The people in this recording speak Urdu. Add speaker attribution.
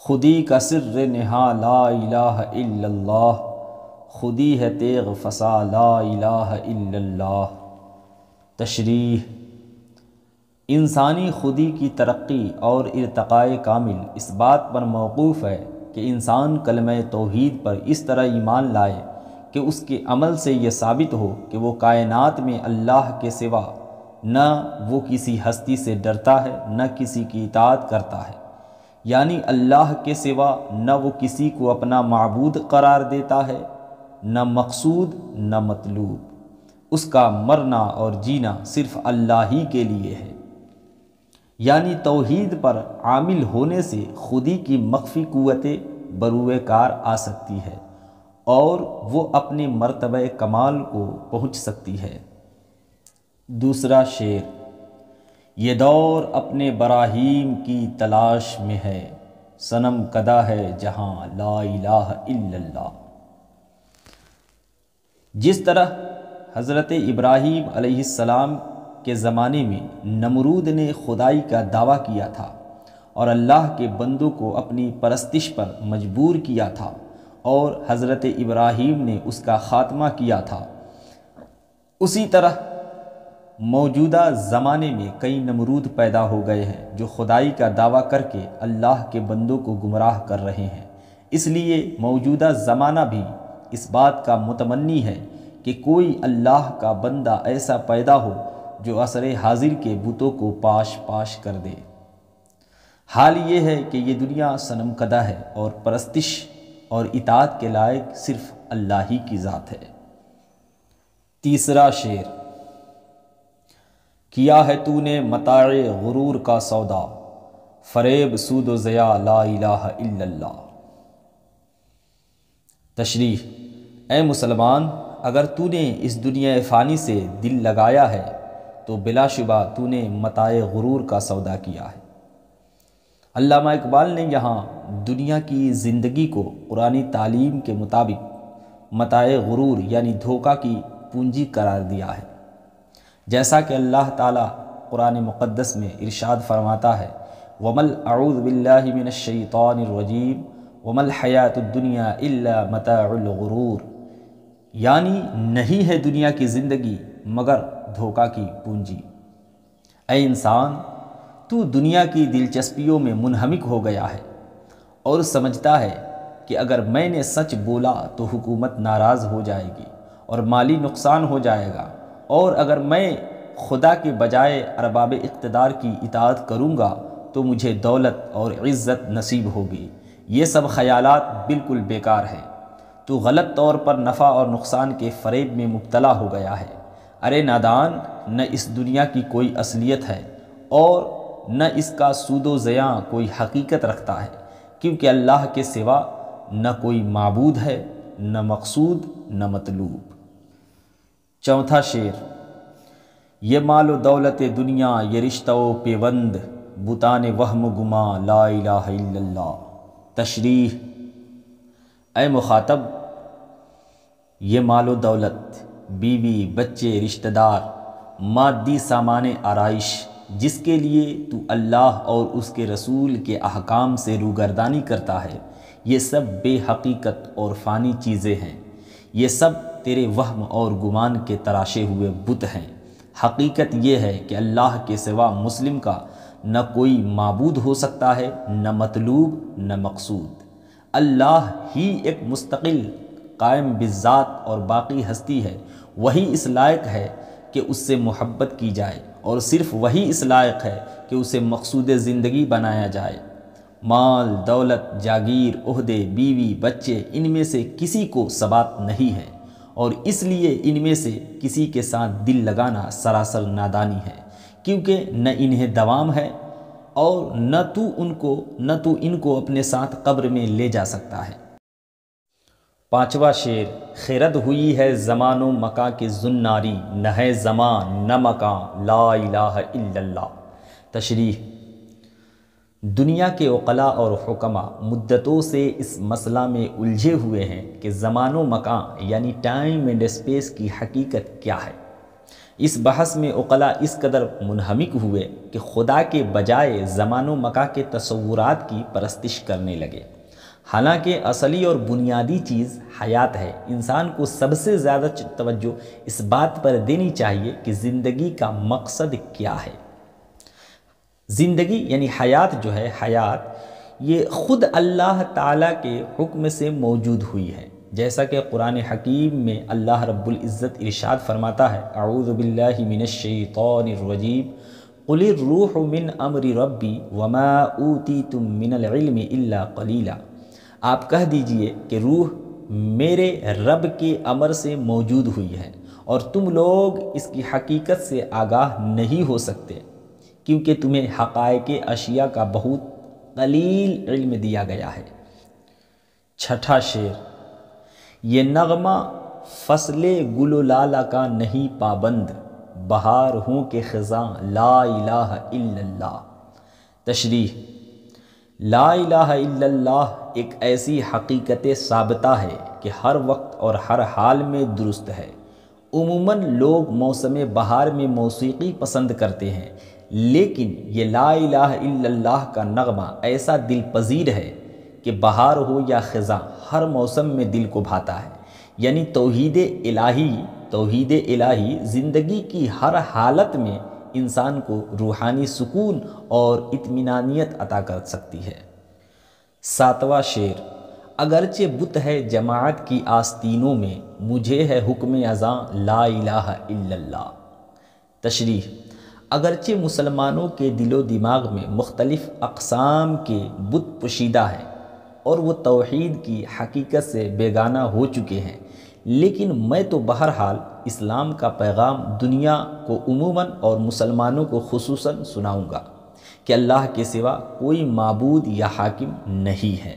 Speaker 1: خودی کا سر نہا لا الہ الا اللہ، خودی ہے تیغ فسا لا الہ الا اللہ۔ تشریح: انسانی خودی کی ترقی اور ارتقاء کامل اس بات پر موقوف ہے کہ انسان کلمہ توحید پر اس طرح ایمان لائے کہ اس کے عمل سے یہ ثابت ہو کہ وہ کائنات میں اللہ کے سوا نہ وہ کسی ہستی سے ڈرتا ہے نہ کسی کی اطاعت کرتا ہے، یعنی اللہ کے سوا نہ وہ کسی کو اپنا معبود قرار دیتا ہے، نہ مقصود نہ مطلوب۔ اس کا مرنا اور جینا صرف اللہ ہی کے لیے ہے، یعنی توحید پر عامل ہونے سے خودی کی مخفی قوت بروئے کار آ سکتی ہے اور وہ اپنے مرتبہ کمال کو پہنچ سکتی ہے۔ دوسرا شعر: یہ دور اپنے براہیم کی تلاش میں ہے، صنم کدہ ہے جہاں لا الہ الا اللہ۔ جس طرح حضرت ابراہیم علیہ السلام کے زمانے میں نمرود نے خدائی کا دعویٰ کیا تھا اور اللہ کے بندوں کو اپنی پرستش پر مجبور کیا تھا اور حضرت ابراہیم نے اس کا خاتمہ کیا تھا، اسی طرح موجودہ زمانے میں کئی نمرود پیدا ہو گئے ہیں جو خدائی کا دعویٰ کر کے اللہ کے بندوں کو گمراہ کر رہے ہیں۔ اس لیے موجودہ زمانہ بھی اس بات کا متمنی ہے کہ کوئی اللہ کا بندہ ایسا پیدا ہو جو عصر حاضر کے بتوں کو پاش پاش کر دے۔ حال یہ ہے کہ یہ دنیا صنم کدہ ہے اور پرستش اور اطاعت کے لائق صرف اللہ ہی کی ذات ہے۔ تیسرا شعر: کیا ہے تو نے متاع غرور کا سودا، فریب سود و ضیاء لا الہ الا اللہ۔ تشریح: اے مسلمان، اگر تو نے اس دنیا فانی سے دل لگایا ہے تو بلا شبہ تو نے متاع غرور کا سودا کیا ہے۔ علامہ اقبال نے یہاں دنیا کی زندگی کو قرآنی تعلیم کے مطابق متاع غرور یعنی دھوکہ کی پونجی قرار دیا ہے، جیسا کہ اللہ تعالیٰ قرآن مقدس میں ارشاد فرماتا ہے: وَمَا اعوذ باللہ من الشیطان الرجیم وَمَا الْحَيَاةُ الدُّنْيَا إِلَّا مَتَاعُ الْغُرُورِ، یعنی نہیں ہے دنیا کی زندگی مگر دھوکہ کی پونجی۔ اے انسان، تو دنیا کی دلچسپیوں میں منہمک ہو گیا ہے اور سمجھتا ہے کہ اگر میں نے سچ بولا تو حکومت ناراض ہو جائے گی اور مالی نقصان ہو جائے گا، اور اگر میں خدا کے بجائے ارباب اقتدار کی اطاعت کروں گا تو مجھے دولت اور عزت نصیب ہوگی۔ یہ سب خیالات بالکل بیکار ہیں۔ تو غلط طور پر نفع اور نقصان کے فریب میں مبتلا ہو گیا ہے۔ ارے نادان، نہ اس دنیا کی کوئی اصلیت ہے اور نہ اس کا سود و ضیاء کوئی حقیقت رکھتا ہے، کیونکہ اللہ کے سوا نہ کوئی معبود ہے، نہ مقصود نہ مطلوب۔ چوتھا شعر: یہ مال و دولت دنیا، یہ رشتہ و پیوند، بتان وہم گما لا الہ الا اللہ۔ تشریح: اے مخاطب، یہ مال و دولت، بیوی، بچے، رشتہ دار، مادی سامان آرائش جس کے لیے تو اللہ اور اس کے رسول کے احکام سے روگردانی کرتا ہے، یہ سب بے حقیقت اور فانی چیزیں ہیں۔ یہ سب تیرے وہم اور گمان کے تراشے ہوئے بت ہیں۔ حقیقت یہ ہے کہ اللہ کے سوا مسلم کا نہ کوئی معبود ہو سکتا ہے، نہ مطلوب نہ مقصود۔ اللہ ہی ایک مستقل قائم بالذات اور باقی ہستی ہے، وہی اس لائق ہے کہ اس سے محبت کی جائے اور صرف وہی اس لائق ہے کہ اسے مقصود زندگی بنایا جائے۔ مال، دولت، جاگیر، عہدے، بیوی، بچے، ان میں سے کسی کو ثبات نہیں ہے، اور اس لیے ان میں سے کسی کے ساتھ دل لگانا سراسر نادانی ہے، کیونکہ نہ انہیں دوام ہے اور نہ تو ان کو اپنے ساتھ قبر میں لے جا سکتا ہے۔ پانچواں شعر: خیرت ہوئی ہے زمان و مکاں کے زناری، نہ ہے زمان نہ مکاں لا الہ الا اللہ۔ تشریح: دنیا کے عقلاء اور حکماء مدتوں سے اس مسئلہ میں الجھے ہوئے ہیں کہ زمان و مکان یعنی ٹائم اینڈ اسپیس کی حقیقت کیا ہے۔ اس بحث میں عقلاء اس قدر منہمک ہوئے کہ خدا کے بجائے زمان و مکان کے تصورات کی پرستش کرنے لگے، حالانکہ اصلی اور بنیادی چیز حیات ہے۔ انسان کو سب سے زیادہ توجہ اس بات پر دینی چاہیے کہ زندگی کا مقصد کیا ہے۔ زندگی یعنی حیات جو ہے، حیات یہ خود اللہ تعالیٰ کے حکم سے موجود ہوئی ہے، جیسا کہ قرآن حکیم میں اللہ رب العزت ارشاد فرماتا ہے، اعوذ باللہ من الشیطان الرجیم، قل الروح من امر ربی وما اوتیتم من العلم الا قلیلا۔ آپ کہہ دیجئے کہ روح میرے رب کے امر سے موجود ہوئی ہے اور تم لوگ اس کی حقیقت سے آگاہ نہیں ہو سکتے، کیونکہ تمہیں حقائق اشیاء کا بہت قلیل علم دیا گیا ہے۔ چھٹا شعر، یہ نغمہ فصل گل و لالہ کا نہیں پابند، بہار ہوں کہ خزاں لا الہ الا اللہ۔ تشریح، لا الہ الا اللہ ایک ایسی حقیقت ثابتہ ہے کہ ہر وقت اور ہر حال میں درست ہے۔ عموماً لوگ موسم بہار میں موسیقی پسند کرتے ہیں، لیکن یہ لا الہ الا اللہ کا نغمہ ایسا دل پذیر ہے کہ بہار ہو یا خزاں ہر موسم میں دل کو بھاتا ہے۔ یعنی توحید الہی زندگی کی ہر حالت میں انسان کو روحانی سکون اور اطمینانیت عطا کر سکتی ہے۔ ساتواں شعر، اگرچہ بت ہے جماعت کی آستینوں میں، مجھے ہے حکم اذاں لا الہ الا اللہ۔ تشریح، اگرچہ مسلمانوں کے دل و دماغ میں مختلف اقسام کے بت پوشیدہ ہیں اور وہ توحید کی حقیقت سے بیگانہ ہو چکے ہیں، لیکن میں تو بہرحال اسلام کا پیغام دنیا کو عموماً اور مسلمانوں کو خصوصاً سناؤں گا کہ اللہ کے سوا کوئی معبود یا حاکم نہیں ہے۔